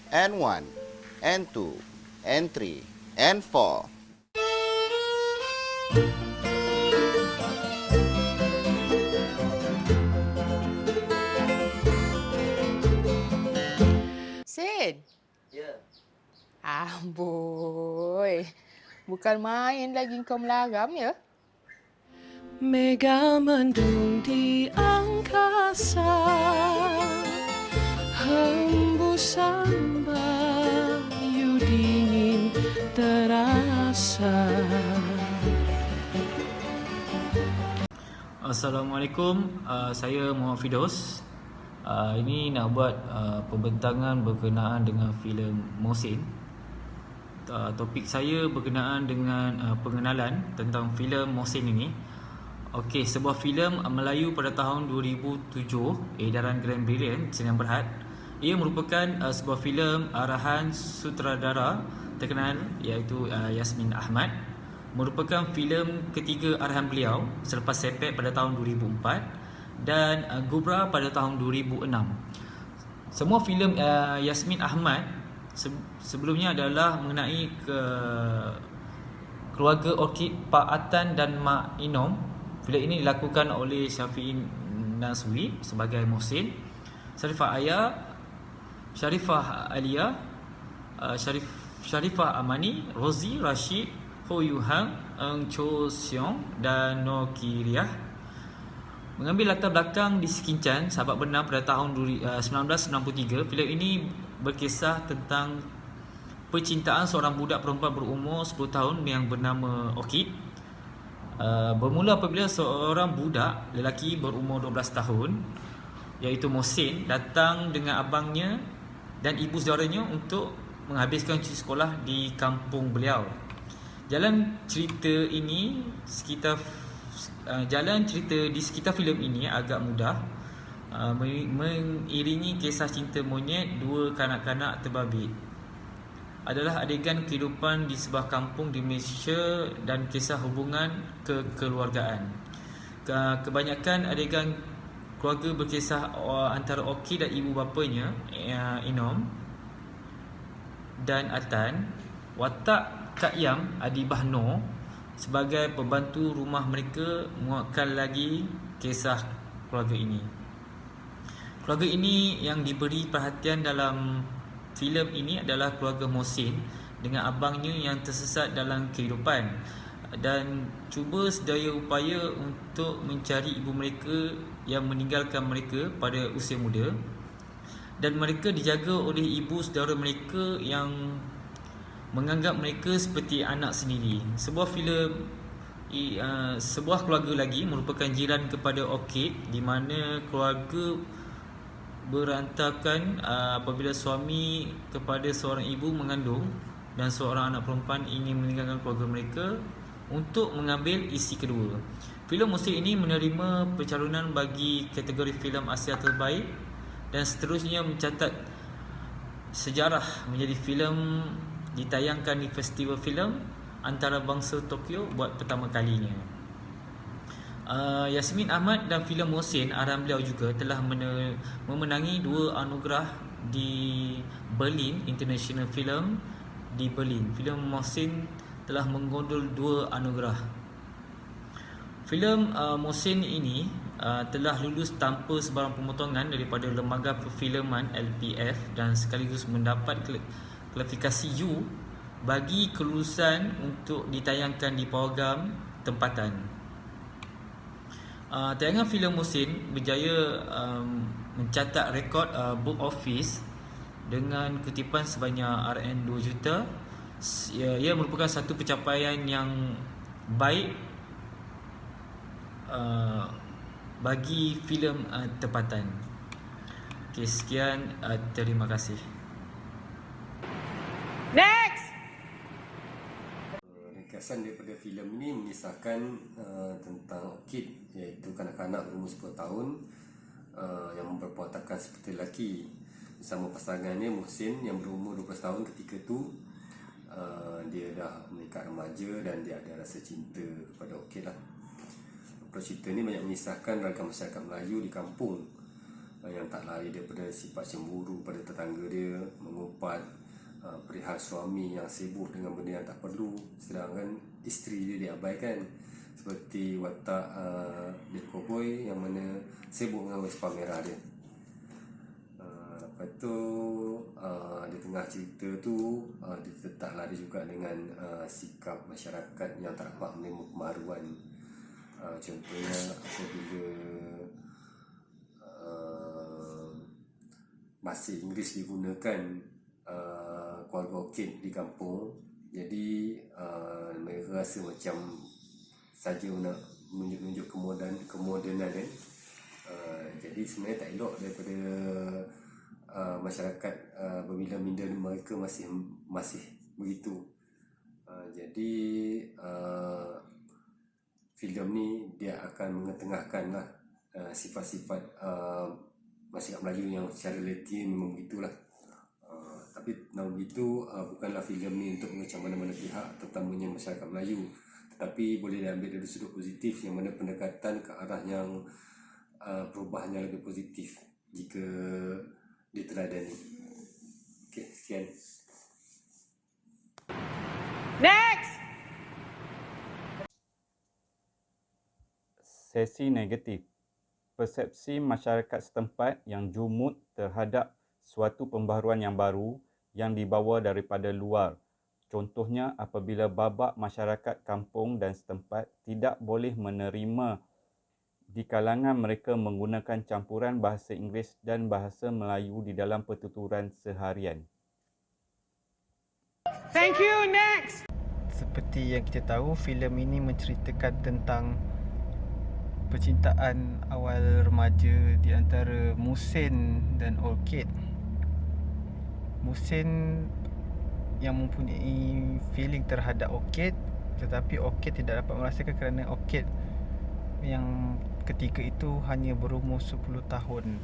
N1, N2, N3, N4. Sid. Ya. Amboi. Bukan main lagi kau melaram ya? Mega mendung di angkasa, hembusan bayu dingin terasa. Assalamualaikum, saya Muhammad Fidos. Ini nak buat pembentangan berkenaan dengan filem Mohsin. Topik saya berkenaan dengan pengenalan tentang filem Mohsin ini. Okey, sebuah filem Melayu pada tahun 2007, edaran Grand Brilliant, Sinar Berhad. Ia merupakan sebuah filem arahan sutradara terkenal iaitu Yasmin Ahmad. Merupakan filem ketiga arahan beliau selepas Sepet pada tahun 2004 dan Gubra pada tahun 2006. Semua filem Yasmin Ahmad sebelumnya adalah mengenai keluarga Orchid Pak Atan dan Mak Inom. Filem ini dilakukan oleh Syafiq Naswi sebagai Mohsin, Sharifah Aya, Sharifah Alia, Sharifah Amani, Rozi Rashid, Ho Yu Hang, Eng Cho Seong dan Noh Kiriah. Mengambil latar belakang di Sekincan, sahabat benar pada tahun 1993, filem ini berkisah tentang percintaan seorang budak perempuan berumur 10 tahun yang bernama Orchid. Bermula apabila seorang budak lelaki berumur 12 tahun iaitu Mohsin datang dengan abangnya dan ibu saudaranya untuk menghabiskan cuti sekolah di kampung beliau. Jalan cerita di sekitar filem ini agak mudah, mengiringi kisah cinta monyet dua kanak-kanak terbabit. Adalah adegan kehidupan di sebuah kampung di Malaysia dan kisah hubungan kekeluargaan. Kebanyakan adegan keluarga berkisah antara Orchid dan ibu bapanya Inom dan Atan. Watak Kak Yam Adibah Noh sebagai pembantu rumah mereka menguatkan lagi kisah keluarga ini. Keluarga ini yang diberi perhatian dalam filem ini adalah keluarga Mohsin dengan abangnya yang tersesat dalam kehidupan dan cuba sedaya upaya untuk mencari ibu mereka yang meninggalkan mereka pada usia muda, dan mereka dijaga oleh ibu saudara mereka yang menganggap mereka seperti anak sendiri. Sebuah keluarga lagi merupakan jiran kepada Orchid, di mana keluarga berantakan apabila suami kepada seorang ibu mengandung dan seorang anak perempuan ingin meninggalkan keluarga mereka untuk mengambil isteri kedua. Filem Mohsin ini menerima pencalonan bagi kategori filem Asia terbaik dan seterusnya mencatat sejarah menjadi filem ditayangkan di Festival Filem Antarabangsa Tokyo buat pertama kalinya. Yasmin Ahmad dan filem Mohsin arahan beliau juga telah memenangi 2 anugerah di Berlin International Film di Berlin. Filem Mohsin telah menggondol 2 anugerah. Filem Mohsin ini telah lulus tanpa sebarang pemotongan daripada Lembaga Perfilman LPF dan sekaligus mendapat kualifikasi U bagi kelulusan untuk ditayangkan di program tempatan. Tayangan filem Mohsin berjaya mencatat rekod box office dengan kutipan sebanyak RM2 juta. Ia merupakan satu pencapaian yang baik bagi filem tempatan. Okay, sekian, terima kasih. Next! Ringkasan daripada filem ini mengisahkan tentang Orchid, iaitu kanak-kanak berumur 10 tahun yang berperwatakan seperti lelaki bersama pasangannya Mohsin yang berumur 12 tahun. Ketika itu dia dah meningkat remaja dan dia ada rasa cinta kepada Orchid lah. Cerita ini banyak mengisahkan ragam masyarakat Melayu di kampung yang tak lari daripada sifat cemburu pada tetangga dia, mengumpat perihal suami yang sibuk dengan benda yang tak perlu, sedangkan isteri dia diabaikan, seperti watak Dead Cowboy yang mana sibuk dengan Vespa merah dia. Lepas tu di tengah cerita tu dia tak lari juga dengan sikap masyarakat yang tak dapat menerima pembaharuan. Contohnya apabila bahasa Inggeris digunakan keluarga Orchid di kampung, jadi mereka rasa macam saja nak menunjuk kemodenan kan. Jadi sebenarnya tak elok daripada masyarakat berbila-bila mereka masih begitu. Jadi filem ni dia akan mengetengahkan lah sifat-sifat masyarakat Melayu yang secara Latin memang begitulah. Tapi namun begitu bukanlah filem ni untuk mengecam mana-mana pihak, terutamanya masyarakat Melayu, tetapi boleh diambil dari sudut positif yang mana pendekatan ke arah yang perubahan yang lebih positif jika diteladani. Okey, sekian. Next! Sesi negatif. Persepsi masyarakat setempat yang jumud terhadap suatu pembaharuan yang baru yang dibawa daripada luar. Contohnya apabila babak masyarakat kampung dan setempat tidak boleh menerima di kalangan mereka menggunakan campuran bahasa Inggeris dan bahasa Melayu di dalam pertuturan seharian. Thank you, next! Seperti yang kita tahu, filem ini menceritakan tentang percintaan awal remaja di antara Muhsin dan Orchid. Muhsin yang mempunyai feeling terhadap Orchid, tetapi Orchid tidak dapat merasakan kerana Orchid yang ketika itu hanya berumur 10 tahun.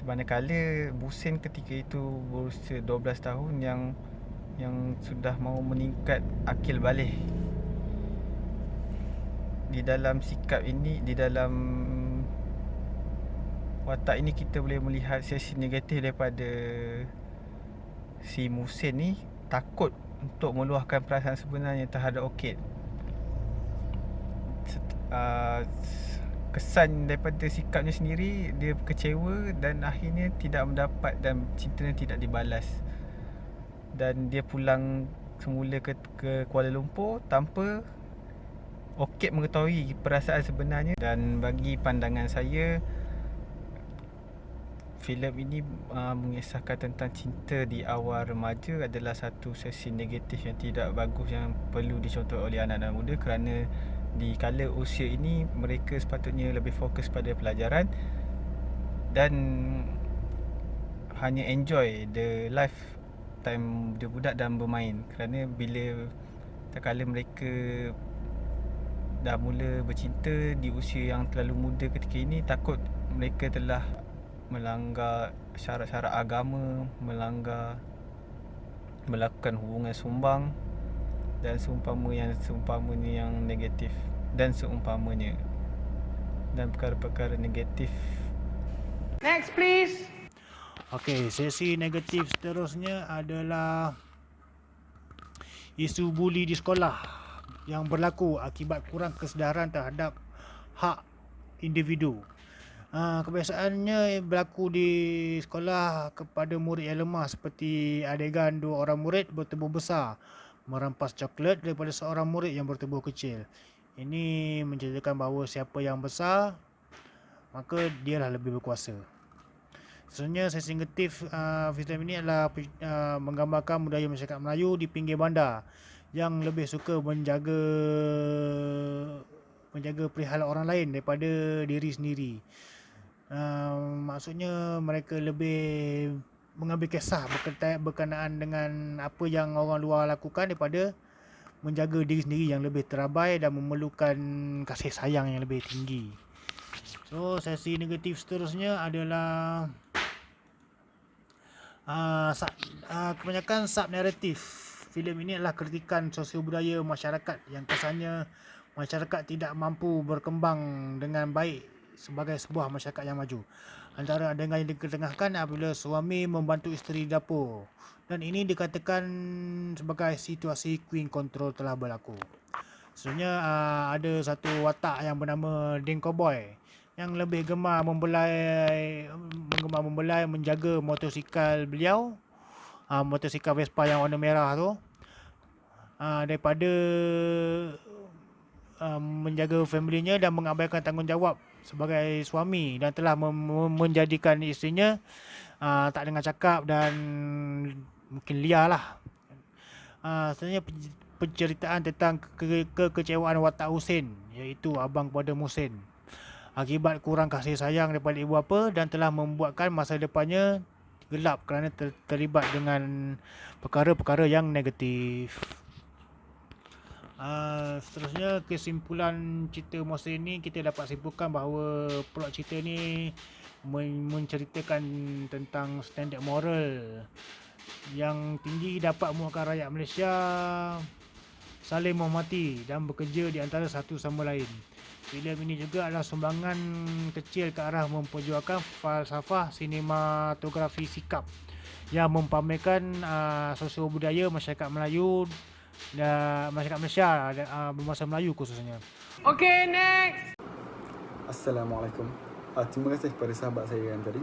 Manakala Muhsin ketika itu berusia 12 tahun yang sudah mahu meningkat akil balik. Di dalam sikap ini, di dalam watak ini kita boleh melihat sisi negatif daripada si Muhsin ni, takut untuk meluahkan perasaan sebenarnya terhadap Orchid. Kesan daripada sikapnya sendiri, dia kecewa dan akhirnya tidak mendapat dan cintanya tidak dibalas. Dan dia pulang semula ke Kuala Lumpur tanpa Orchid mengetahui perasaan sebenarnya. Dan bagi pandangan saya, filem ini mengisahkan tentang cinta di awal remaja adalah satu sesi negatif yang tidak bagus, yang perlu dicontoh oleh anak-anak muda, kerana di kala usia ini mereka sepatutnya lebih fokus pada pelajaran dan hanya enjoy the life time dia budak dan bermain. Kerana bila tak kala mereka dah mula bercinta di usia yang terlalu muda ketika ini, takut mereka telah melanggar syarat-syarat agama, melakukan hubungan sumbang dan seumpamanya yang negatif dan seumpamanya, dan perkara-perkara negatif. Next, please! Okey, sesi negatif seterusnya adalah isu buli di sekolah yang berlaku akibat kurang kesedaran terhadap hak individu. Kebiasaannya berlaku di sekolah kepada murid yang lemah, seperti adegan dua orang murid bertubuh besar merampas coklat daripada seorang murid yang bertubuh kecil. Ini menceritakan bahawa siapa yang besar, maka dialah lebih berkuasa. Sebenarnya sesi negatif filem ini adalah menggambarkan budaya masyarakat Melayu di pinggir bandar yang lebih suka menjaga perihal orang lain daripada diri sendiri. Maksudnya mereka lebih mengambil kisah berkenaan dengan apa yang orang luar lakukan daripada menjaga diri sendiri yang lebih terabai dan memerlukan kasih sayang yang lebih tinggi. So, sesi negatif seterusnya adalah kebanyakan sub-narratif. Filem ini adalah kritikan sosial budaya masyarakat yang kesannya masyarakat tidak mampu berkembang dengan baik sebagai sebuah masyarakat yang maju. Antara adegan yang diketengahkan apabila suami membantu isteri di dapur. Dan ini dikatakan sebagai situasi queen control telah berlaku. Sebenarnya ada satu watak yang bernama Ding Cowboy yang lebih gemar membelai menjaga motosikal beliau, motosikal Vespa yang warna merah tu, daripada menjaga familinya dan mengabaikan tanggungjawab sebagai suami, dan telah menjadikan isterinya tak dengar cakap dan mungkin liar lah. Sebenarnya penceritaan tentang kekecewaan watak Husin, iaitu abang kepada Muhsin, akibat kurang kasih sayang daripada ibu bapa dan telah membuatkan masa depannya gelap kerana terlibat dengan perkara-perkara yang negatif. Seterusnya, kesimpulan cerita Muhsin ni, kita dapat simpulkan bahawa plot cerita ni menceritakan tentang standard moral yang tinggi dapat membuatkan rakyat Malaysia saling menghormati dan bekerja di antara satu sama lain. Filem ini juga adalah sumbangan kecil ke arah memperjuangkan falsafah sinematografi sikap yang mempamerkan sosio budaya masyarakat Melayu dan masyarakat Malaysia berbahasa Melayu khususnya. Okay, next. Assalamualaikum. Terima kasih kepada sahabat saya yang tadi.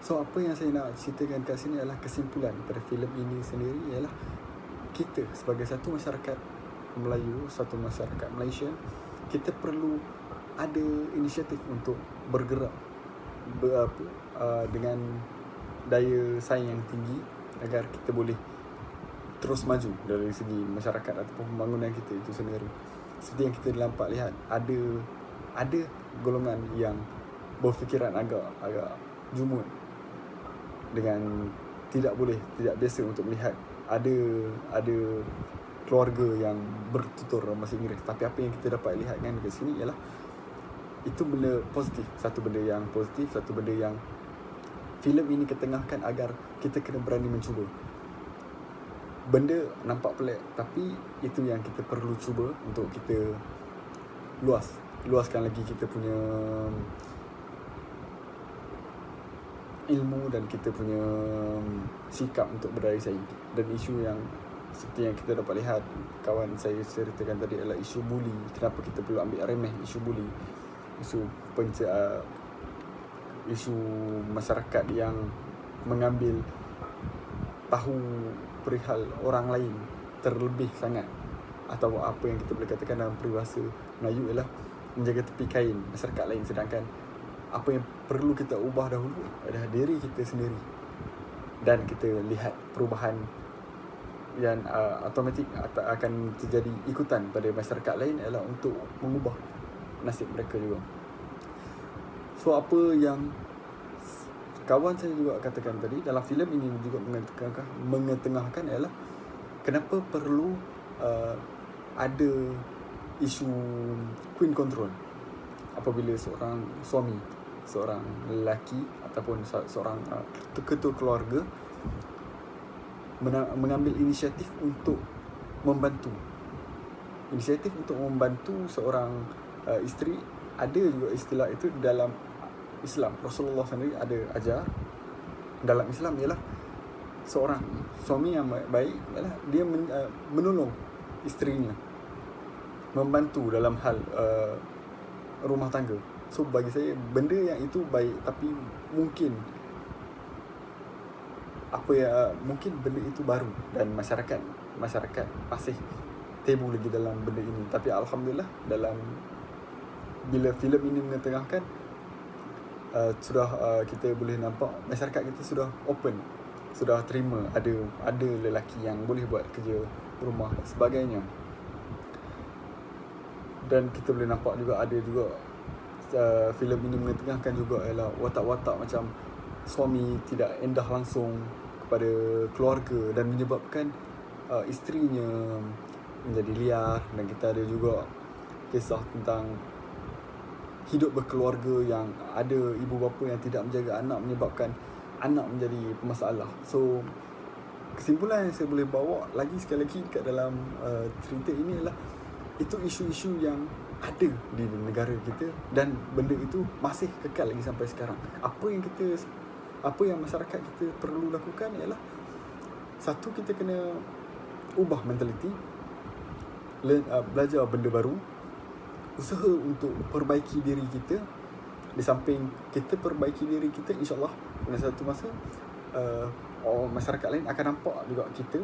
So, apa yang saya nak ceritakan kat sini adalah kesimpulan pada filem ini sendiri ialah kita sebagai satu masyarakat Melayu, satu masyarakat Malaysia, kita perlu ada inisiatif untuk bergerak dengan daya saing yang tinggi agar kita boleh terus maju dari segi masyarakat ataupun pembangunan kita itu sendiri. Seperti yang kita nampak lihat, ada golongan yang berfikiran agak jumud dengan tidak biasa untuk melihat ada keluarga yang bertutur bahasa Inggeris. Tapi apa yang kita dapat lihat kan dekat sini ialah itu benda positif, satu benda yang positif, satu benda yang filem ini ketengahkan agar kita kena berani mencuba. Benda nampak pelik, tapi itu yang kita perlu cuba untuk kita luaskan lagi kita punya ilmu dan kita punya sikap untuk berdaya saing. Dan isu yang seperti yang kita dapat lihat, kawan saya ceritakan tadi adalah isu buli. Kenapa kita perlu ambil remeh isu buli, isu masyarakat yang mengambil tahu perihal orang lain terlebih sangat, atau apa yang kita boleh katakan dalam peribahasa Melayu ialah menjaga tepi kain masyarakat lain. Sedangkan apa yang perlu kita ubah dahulu adalah diri kita sendiri, dan kita lihat perubahan yang automatik akan terjadi ikutan pada masyarakat lain adalah untuk mengubah nasib mereka juga. So, apa yang kawan saya juga katakan tadi, dalam filem ini juga mengetengahkan ialah kenapa perlu ada isu queen control apabila seorang suami, seorang lelaki ataupun seorang ketua keluarga mengambil inisiatif untuk membantu seorang isteri. Ada juga istilah itu dalam Islam. Rasulullah sendiri ada ajar dalam Islam ialah seorang suami yang baik ialah dia menolong isterinya, membantu dalam hal rumah tangga. So, bagi saya benda yang itu baik, tapi mungkin benda itu baru dan masyarakat masih tabu lagi dalam benda ini. Tapi alhamdulillah, bila filem ini mengetengahkan, kita boleh nampak masyarakat kita sudah open, sudah terima ada lelaki yang boleh buat kerja rumah dan sebagainya. Dan kita boleh nampak juga ada juga filem ini mengetengahkan juga ialah watak-watak macam suami tidak endah langsung kepada keluarga dan menyebabkan isterinya menjadi liar. Dan kita ada juga kisah tentang hidup berkeluarga yang ada ibu bapa yang tidak menjaga anak, menyebabkan anak menjadi pemasalah. So, kesimpulan yang saya boleh bawa lagi sekali lagi kat dalam cerita ini adalah itu isu-isu yang ada di negara kita dan benda itu masih kekal lagi sampai sekarang. Apa yang masyarakat kita perlu lakukan ialah, satu, kita kena ubah mentaliti, belajar benda baru, usaha untuk perbaiki diri kita. Di samping kita perbaiki diri kita, insyaAllah pada satu masa masyarakat lain akan nampak juga kita,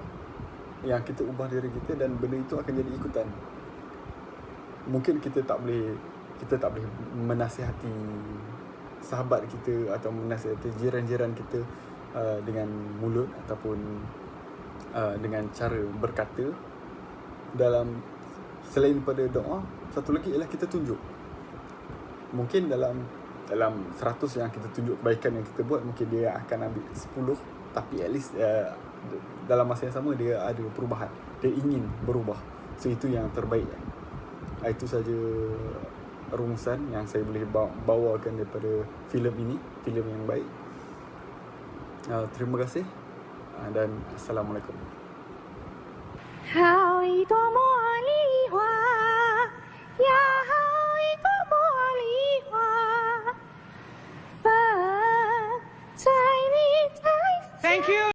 yang kita ubah diri kita, dan benda itu akan jadi ikutan. Mungkin kita tak boleh menasihati sahabat kita atau menasihati jiran-jiran kita dengan mulut ataupun dengan cara berkata. Selain daripada doa, satu lagi ialah kita tunjuk. Mungkin dalam 100 yang kita tunjuk kebaikan yang kita buat, mungkin dia akan ambil 10, tapi at least dalam masa yang sama dia ada perubahan, dia ingin berubah. So itu yang terbaik. Itu saja rumusan yang saya boleh bawakan daripada filem ini, filem yang baik. Terima kasih dan Assalamualaikum. 好一朵茉莉花呀，好一朵茉莉花，放在你台下。 Thank you.